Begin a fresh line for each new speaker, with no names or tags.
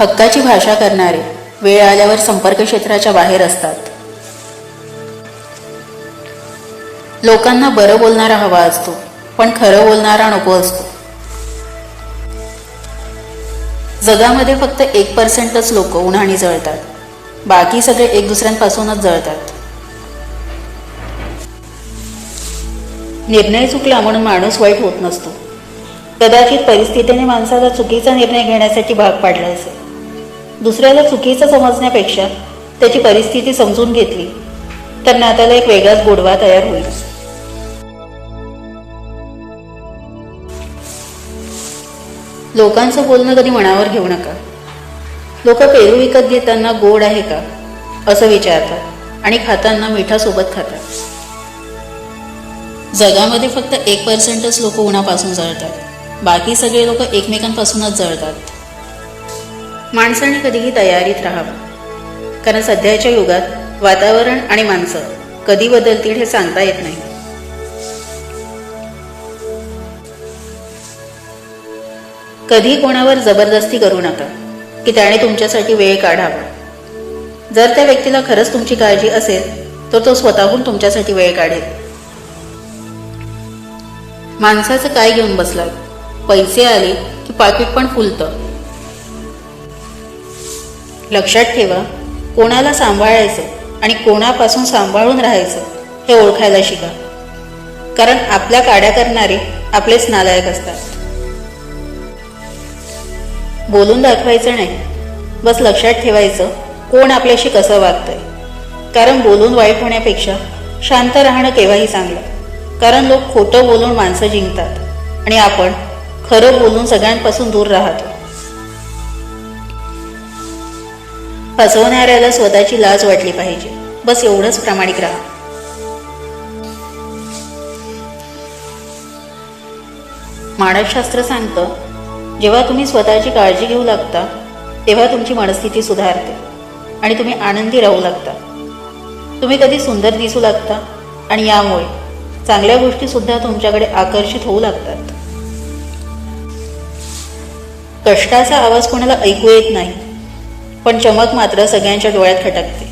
हक्काची भाषा करणारे वेळ आल्यावर संपर्क क्षेत्राच्या बाहेर असतात. लोकांना बरं बोलणारा हवा असतो, पण खरं बोलणारा नको असतो. जगामध्ये फक्त 1% लोक उन्हाने जळतात, बाकी सगळे एक दुसऱ्यांपासूनच जळतात. निर्णय चुकला म्हणून माणूस वाईट होत नसतो. कदाचित परिस्थितीने माणसाला चुकीचा निर्णय घेण्यासाठी भाग पाडला असेल. दुसऱ्याला चुकीचं समजण्यापेक्षा त्याची परिस्थिती समजून घेतली तर नात्याला एक वेगळाच गोडवा तयार होईल. लोकांचं बोलणं कधी मनावर घेऊ नका. लोक पेरू विकत घेताना गोड आहे का असं विचारतात आणि खाताना मिठासोबत खातात. जगामध्ये फक्त 1%च लोक उन्हापासून जळतात, बाकी सगळे लोक एकमेकांपासूनच जळतात. माणसाने कधीही तयारीत राहावं, कारण सध्याच्या युगात वातावरण आणि माणसं कधी बदलतील हे सांगता येत नाही. कधी कोणावर जबरदस्ती करू नका की त्याने तुमच्यासाठी वेळ काढावा. जर त्या व्यक्तीला खरंच तुमची काळजी असेल तर तो स्वतःहून तुमच्यासाठी वेळ काढेल. माणसाचं काय घेऊन बसलात? पैसे आले की पाकिट पण फुलतं. लक्षात ठेवा, कोणाला सांभाळायचं आणि कोणापासून सांभाळून राहायचं हे ओळखायला शिका, कारण आपल्या काड्या करणारे आपलेच नालायक असतात. बोलून दाखवायचं नाही, बस लक्षात ठेवायचं कोण आपल्याशी कसं वागतंय. कारण बोलून वाईट होण्यापेक्षा शांत राहणं केव्हाही चांगलं, कारण लोक खोटं बोलून माणसं जिंकतात आणि आपण खरं बोलून सगळ्यांपासून दूर राहतो. फसवणाऱ्याला स्वतःची लाज वाटली पाहिजे, बस एवढंच प्रामाणिक राहा. मानसशास्त्र सांगतं, जेव्हा तुम्ही स्वतःची काळजी घेऊ लागता तेव्हा तुमची मनस्थिती सुधारते आणि तुम्ही आनंदी राहू लागता. तुम्ही कधी सुंदर दिसू लागता आणि यामुळे चांगल्या गोष्टी सुद्धा तुमच्याकडे आकर्षित होऊ लागतात. कष्टाचा आवाज कोणाला ऐकू येत नाही, पण चमक मात्र सगळ्यांच्या डोळ्यात खटकते.